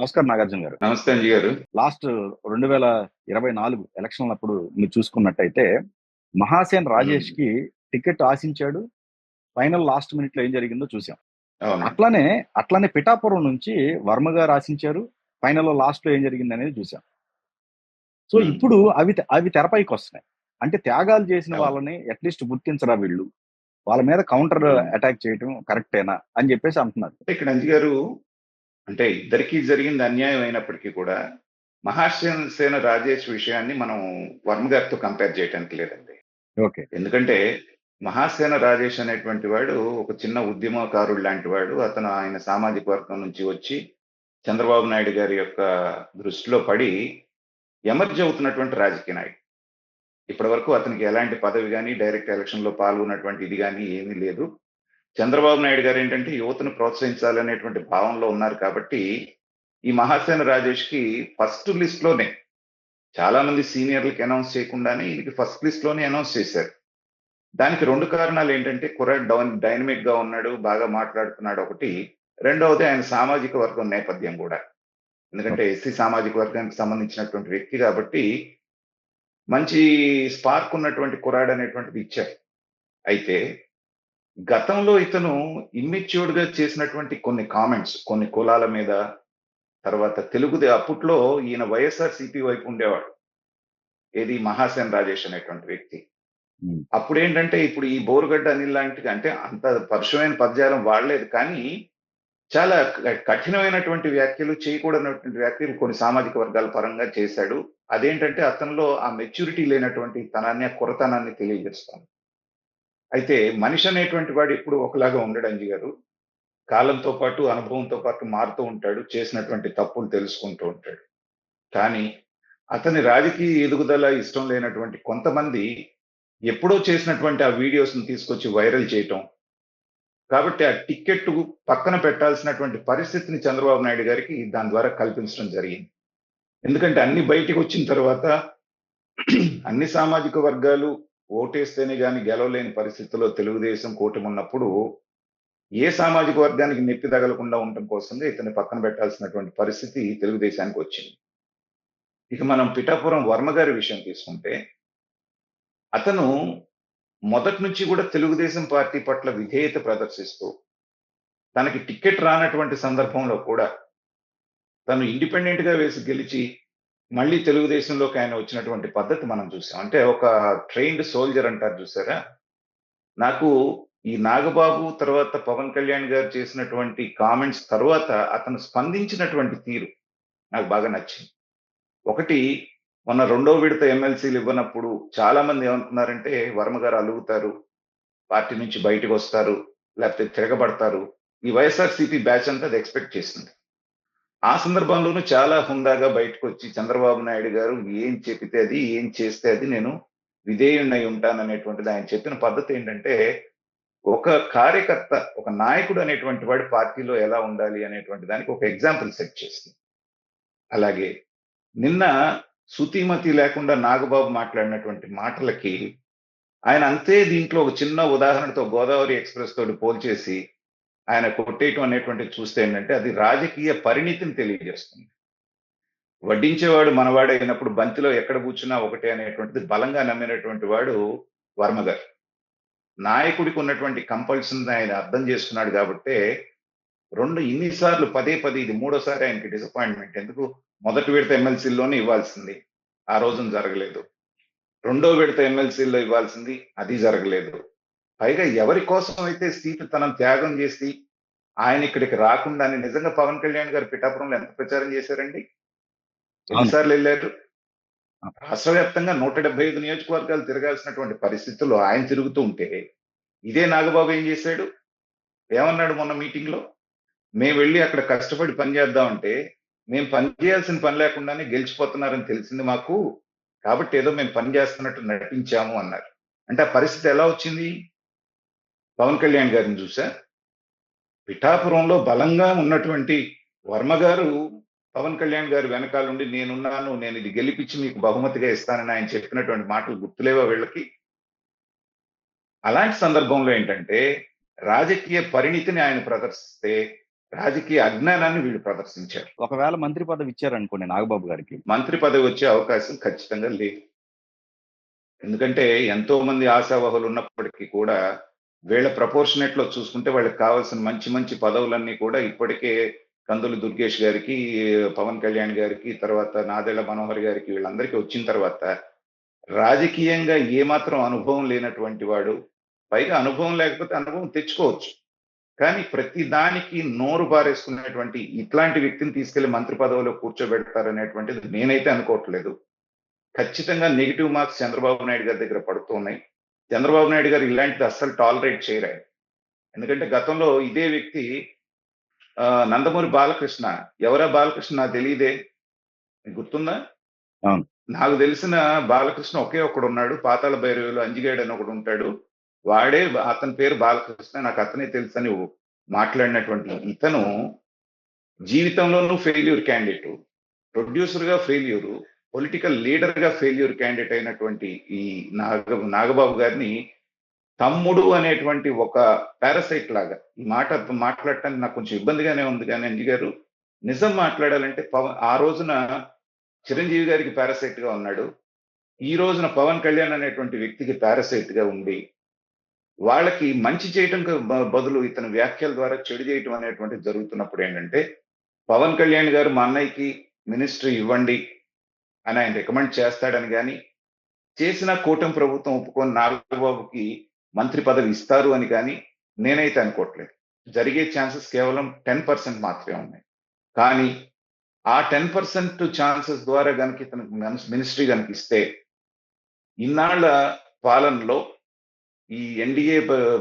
నమస్కారం నాగార్జున గారు. నమస్తే అంజీ గారు. లాస్ట్ 2024 ఎలక్షన్లప్పుడు మీరు చూసుకున్నట్టయితే మహాసేన్ రాజేష్ ఉమ్, కి టికెట్ ఆశించాడు. ఫైనల్ లాస్ట్ మినిట్ లో ఏం జరిగిందో చూసాం. అవునండి. అట్లానే అట్లానే పిఠాపురం నుంచి వర్మ గారు ఆశించారు. ఫైనల్ లాస్ట్ లో ఏం జరిగింది అనేది చూసాం. సో ఉమ్, ఇప్పుడు అవి తెరపైకి వస్తున్నాయి. అంటే త్యాగాలు చేసిన అవును. వాళ్ళని అట్లీస్ట్ గుర్తించరా వీళ్ళు, వాళ్ళ మీద కౌంటర్ ఉమ్. అటాక్ చేయడం కరెక్టేనా అని చెప్పేసి అంటున్నారు. అంటే ఇక్కడ అంజీ గారు, అంటే ఇద్దరికీ జరిగింది అన్యాయం అయినప్పటికీ కూడా మహాసేన రాజేష్ విషయాన్ని మనం వర్మ గారితో కంపేర్ చేయడానికి లేదండి. ఓకే. ఎందుకంటే మహాసేన రాజేష్ అనేటువంటి వాడు ఒక చిన్న ఉద్యమకారుడు లాంటి వాడు. అతను ఆయన సామాజిక వర్గం నుంచి వచ్చి చంద్రబాబు నాయుడు గారి యొక్క దృష్టిలో పడి ఎమర్జ్ అవుతున్నటువంటి రాజకీయ నాయకుడు. ఇప్పటి వరకు అతనికి ఎలాంటి పదవి కానీ డైరెక్ట్ ఎలక్షన్ లో పాల్గొన్నటువంటి ఇది కానీ ఏమీ లేదు. చంద్రబాబు నాయుడు గారు ఏంటంటే యువతను ప్రోత్సహించాలనేటువంటి భావంలో ఉన్నారు కాబట్టి ఈ మహాసేన రాజేష్ కి ఫస్ట్ లిస్ట్ లోనే చాలా మంది సీనియర్లకి అనౌన్స్ చేయకుండానే ఈయనకి ఫస్ట్ లిస్ట్ లోనే అనౌన్స్ చేశారు. దానికి రెండు కారణాలు ఏంటంటే కుర్రాడు డైనమిక్ గా ఉన్నాడు, బాగా మాట్లాడుతున్నాడు ఒకటి. రెండవది ఆయన సామాజిక వర్గం నేపథ్యం కూడా. ఎందుకంటే ఓకే. ఎస్సీ సామాజిక వర్గానికి సంబంధించినటువంటి వ్యక్తి కాబట్టి మంచి స్పార్క్ ఉన్నటువంటి కుర్రాడు అనేటువంటిది ఇచ్చారు. అయితే గతంలో ఇతను ఇమ్మెచ్యూర్డ్ గా చేసినటువంటి కొన్ని కామెంట్స్ కొన్ని కులాల మీద, తర్వాత అప్పట్లో ఈయన వైఎస్ఆర్ సిపి వైపు ఉండేవాడు. ఏది మహాసేన్ రాజేష్ అనేటువంటి వ్యక్తి. ఉమ్. అప్పుడేంటంటే ఇప్పుడు ఈ బోరుగడ్డ అనిల్ లాంటి అంటే అంత పరుషమైన పదజాలం వాడలేదు కానీ చాలా కఠినమైనటువంటి వ్యాఖ్యలు చేయకూడనటువంటి వ్యాఖ్యలు కొన్ని సామాజిక వర్గాల పరంగా చేశాడు. అదేంటంటే అతనిలో ఆ మెచ్యూరిటీ లేనటువంటి తనాన్ని, ఆ కురతనాన్ని తెలియజేస్తాను. అయితే మనిషి అనేటువంటి వాడు ఎప్పుడు ఒకలాగా ఉండడు అంజి గారు. కాలంతో పాటు, అనుభవంతో పాటు మారుతూ ఉంటాడు. చేసినటువంటి తప్పులు తెలుసుకుంటూ ఉంటాడు. కానీ అతని రాజకీయ ఎదుగుదల ఇష్టం లేనటువంటి కొంతమంది ఎప్పుడో చేసినటువంటి ఆ వీడియోస్‌ని తీసుకొచ్చి వైరల్ చేయటం. కాబట్టి ఆ టికెట్ పక్కన పెట్టాల్సినటువంటి పరిస్థితిని చంద్రబాబు నాయుడు గారికి దాని ద్వారా కల్పించడం జరిగింది. ఎందుకంటే అన్ని బయటికొచ్చిన తర్వాత అన్ని సామాజిక వర్గాలు ఓటేస్తేనే గాని గెలవలేని పరిస్థితిలో తెలుగుదేశం కూటమి ఉన్నప్పుడు ఏ సామాజిక వర్గానికి నొప్పి తగలకుండా ఉండటం కోసమే ఇతన్ని పక్కన పెట్టాల్సినటువంటి పరిస్థితి తెలుగుదేశానికి వచ్చింది. ఇక మనం పిఠాపురం వర్మ గారి విషయం తీసుకుంటే, అతను మొదటి నుంచి కూడా తెలుగుదేశం పార్టీ పట్ల విధేయత ప్రదర్శిస్తూ, తనకి టికెట్ రానటువంటి సందర్భంలో కూడా తను ఇండిపెండెంట్ గా వేసి గెలిచి, మళ్ళీ తెలుగుదేశంలోకి ఆయన వచ్చినటువంటి పద్ధతి మనం చూసాం. అంటే ఒక ట్రైన్డ్ సోల్జర్ అంటారు చూసారా? నాకు ఈ నాగబాబు తర్వాత పవన్ కళ్యాణ్ గారు చేసినటువంటి కామెంట్స్ తర్వాత అతను స్పందించినటువంటి తీరు నాకు బాగా నచ్చింది. ఒకటి, మొన్న రెండో విడత ఎమ్మెల్సీలు ఇవ్వనప్పుడు చాలా మంది ఏమనుకున్నారంటే వర్మ గారు అలుగుతారు, పార్టీ నుంచి బయటకు వస్తారు, లేకపోతే తిరగబడతారు. ఈ వైఎస్ఆర్సీపీ బ్యాచ్ అంతా అది ఎక్స్పెక్ట్ చేసింది. ఆ సందర్భంలోనూ చాలా హుందాగా బయటకు వచ్చి చంద్రబాబు నాయుడు గారు ఏం చెబితే అది, ఏం చేస్తే అది నేను విధేయుణ్ణి ఉంటాననేటువంటిది ఆయన చెప్పిన పద్ధతి ఏంటంటే, ఒక కార్యకర్త, ఒక నాయకుడు అనేటువంటి వాడు పార్టీలో ఎలా ఉండాలి అనేటువంటి దానికి ఒక ఎగ్జాంపుల్ సెట్ చేసింది. అలాగే నిన్న సుతిమతి లేకుండా నాగబాబు మాట్లాడినటువంటి మాటలకి ఆయన అంతే దీంట్లో ఒక చిన్న ఉదాహరణతో గోదావరి ఎక్స్‌ప్రెస్ తోటి పోల్చేసి ఆయన కొట్టేయటం అనేటువంటిది చూస్తే ఏంటంటే అది రాజకీయ పరిణితిని తెలియజేస్తుంది. వడ్డించేవాడు మనవాడే అయినప్పుడు బంతిలో ఎక్కడ కూర్చున్నా ఒకటే అనేటువంటిది బలంగా నమ్మినటువంటి వాడు వర్మ గారు. నాయకుడికి ఉన్నటువంటి కంపల్షన్ ఆయన అర్థం చేసుకున్నాడు కాబట్టే ఇన్ని సార్లు పదే పదే ఇది మూడోసారి ఆయనకి డిసప్పాయింట్‌మెంట్. ఎందుకు మొదటి విడత ఎమ్మెల్సీ‌ల్లోనే ఇవ్వాల్సింది. ఆ రోజున జరగలేదు. రెండో విడత ఎమ్మెల్సీ‌ల్లో ఇవ్వాల్సింది. అది జరగలేదు. పైగా ఎవరి కోసం అయితే సీటు తనను త్యాగం చేసి ఆయన ఇక్కడికి రాకుండానే నిజంగా పవన్ కళ్యాణ్ గారు పిఠాపురంలో ఎంత ప్రచారం చేశారండి? ఎన్ని అవును. సార్లు ఎళ్లారు? రాష్ట్ర వ్యాప్తంగా 175 నియోజకవర్గాలు తిరగాల్సినటువంటి పరిస్థితుల్లో ఆయన తిరుగుతూ ఉంటే, ఇదే నాగబాబు ఏం చేశాడు? ఏమన్నాడు మొన్న మీటింగ్‌లో? మేము వెళ్లి అక్కడ కష్టపడి పని చేద్దామంటే, మేము పని చేయాల్సిన పని లేకుండానే గెలిచిపోతున్నారని తెలిసింది మాకు. కాబట్టి ఏదో మేము పని చేస్తున్నట్టు నటించాము అన్నారు. అంటే ఆ పరిస్థితి ఎలా వచ్చింది? పవన్ కళ్యాణ్ గారిని చూసా? పిఠాపురంలో బలంగా ఉన్నటువంటి వర్మ గారు పవన్ కళ్యాణ్ గారి వెనకాలుండి నేనున్నాను, నేను ఇది గెలిపించి మీకు బహుమతిగా ఇస్తానని ఆయన చెప్పినటువంటి మాటలు గుర్తులేవా వీళ్ళకి? అలాంటి సందర్భంలో ఏంటంటే రాజకీయ పరిణితిని ఆయన ప్రదర్శిస్తే రాజకీయ అజ్ఞానాన్ని వీళ్ళు ప్రదర్శించారు. ఒకవేళ మంత్రి పదవి ఇచ్చారనుకోండి నాగబాబు గారికి, మంత్రి పదవి వచ్చే అవకాశం ఖచ్చితంగా లేదు. ఎందుకంటే ఎంతో మంది ఆశావహులు ఉన్నప్పటికీ కూడా వీళ్ళ ప్రపోర్షనేట్ లో చూసుకుంటే వాళ్ళకి కావాల్సిన మంచి మంచి పదవులన్నీ కూడా ఇప్పటికే కందులు దుర్గేష్ గారికి, పవన్ కళ్యాణ్ గారికి, తర్వాత నాదెళ్ల మనోహర్ గారికి వీళ్ళందరికీ వచ్చిన తర్వాత రాజకీయంగా ఏమాత్రం అనుభవం లేనటువంటి వాడు, పైగా అనుభవం లేకపోతే అనుభవం తెచ్చుకోవచ్చు. కానీ ప్రతి దానికి నోరు బారేసుకునేటువంటి ఇట్లాంటి వ్యక్తిని తీసుకెళ్లి మంత్రి పదవిలో కూర్చోబెడతారనేటువంటిది నేనైతే అనుకోవట్లేదు. ఖచ్చితంగా నెగెటివ్ మార్క్స్ చంద్రబాబు నాయుడు గారి దగ్గర పడుతూ ఉన్నాయి. చంద్రబాబు నాయుడు గారు ఇలాంటిది అస్సలు టాలరేట్ చేయరాయన. ఎందుకంటే గతంలో ఇదే వ్యక్తి నందమూరి బాలకృష్ణ, ఎవరా బాలకృష్ణ నాకు తెలీదే, మీకు గుర్తుందా? అవును. నాకు తెలిసిన బాలకృష్ణ ఒకే ఒక్కడున్నాడు. పాతాళ భైరవిలో అంజిగాడు అని ఒకడుంటాడు. వాడే అతని పేరు బాలకృష్ణ. నాకు అతనే తెలుసని మాట్లాడినటువంటి ఇతను జీవితంలోనూ ఫెయిల్యూర్ క్యాండిడేటు. ప్రొడ్యూసర్‌గా ఫెయిల్యూరు. పొలిటికల్ లీడర్‌గా ఫెయిల్యూర్ క్యాండిడేట్ అయినటువంటి ఈ నాగబాబు గారిని తమ్ముడు అనేటువంటి ఒక పారాసైట్ లాగా ఈ మాట మాట్లాడటానికి నాకు కొంచెం ఇబ్బందిగానే ఉంది గానీ అంజి గారు, నిజం మాట్లాడాలంటే ఆ రోజున చిరంజీవి గారికి పారాసైట్‌గా ఉన్నాడు. ఈ రోజున పవన్ కళ్యాణ్ అనేటువంటి వ్యక్తికి పారాసైట్‌గా ఉండి, వాళ్ళకి మంచి చేయటంకి బదులు ఇతని వ్యాఖ్యల ద్వారా చెడు చేయటం అనేటువంటిది జరుగుతున్నప్పుడు ఏంటంటే, పవన్ కళ్యాణ్ గారు మా అన్నయ్యకి మినిస్ట్రీ ఇవ్వండి అని ఆయన రికమెండ్ చేస్తాడని గాని, చేసిన కూటమి ప్రభుత్వం ఒప్పుకొని నాగబాబుకి మంత్రి పదవి ఇస్తారు అని గాని నేనైతే అనుకోవట్లేదు. జరిగే ఛాన్సెస్ కేవలం 10% మాత్రమే ఉన్నాయి. కానీ ఆ 10% ఛాన్సెస్ ద్వారా గనక ఇతనికి మినిస్ట్రీ గనక ఇస్తే, ఇన్నాళ్ల పాలనలో ఈ ఎన్‌డీఏ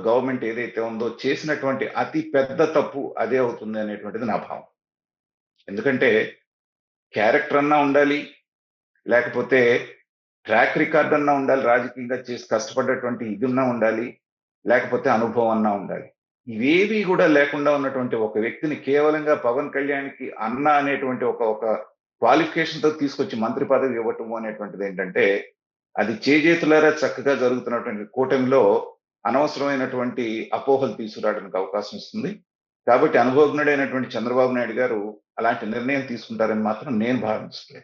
గవర్నమెంట్ ఏదైతే ఉందో చేసినటువంటి అతి పెద్ద తప్పు అదే అవుతుంది అనేటువంటిది నా భావం. ఎందుకంటే క్యారెక్టర్ అన్నా ఉండాలి, లేకపోతే ట్రాక్ రికార్డ్ అన్నా ఉండాలి, రాజకీయంగా చేసి కష్టపడ్డటువంటి ఇదున్నా ఉండాలి, లేకపోతే అనుభవం అన్నా ఉండాలి. ఇవేవి కూడా లేకుండా ఉన్నటువంటి ఒక వ్యక్తిని కేవలంగా పవన్ కళ్యాణ్‌కి అన్న అనేటువంటి ఒక ఒక క్వాలిఫికేషన్‌తో తీసుకొచ్చి మంత్రి పదవి ఇవ్వటము అనేటువంటిది ఏంటంటే, అది చేజేతులారా చక్కగా జరుగుతున్నటువంటి కూటమిలో అనవసరమైనటువంటి అపోహలు తీసుకురావడానికి అవకాశం ఇస్తుంది. కాబట్టి అనుభవజ్ఞుడైనటువంటి చంద్రబాబు నాయుడు గారు అలాంటి నిర్ణయం తీసుకుంటారని మాత్రం నేను భావించట్లేదు.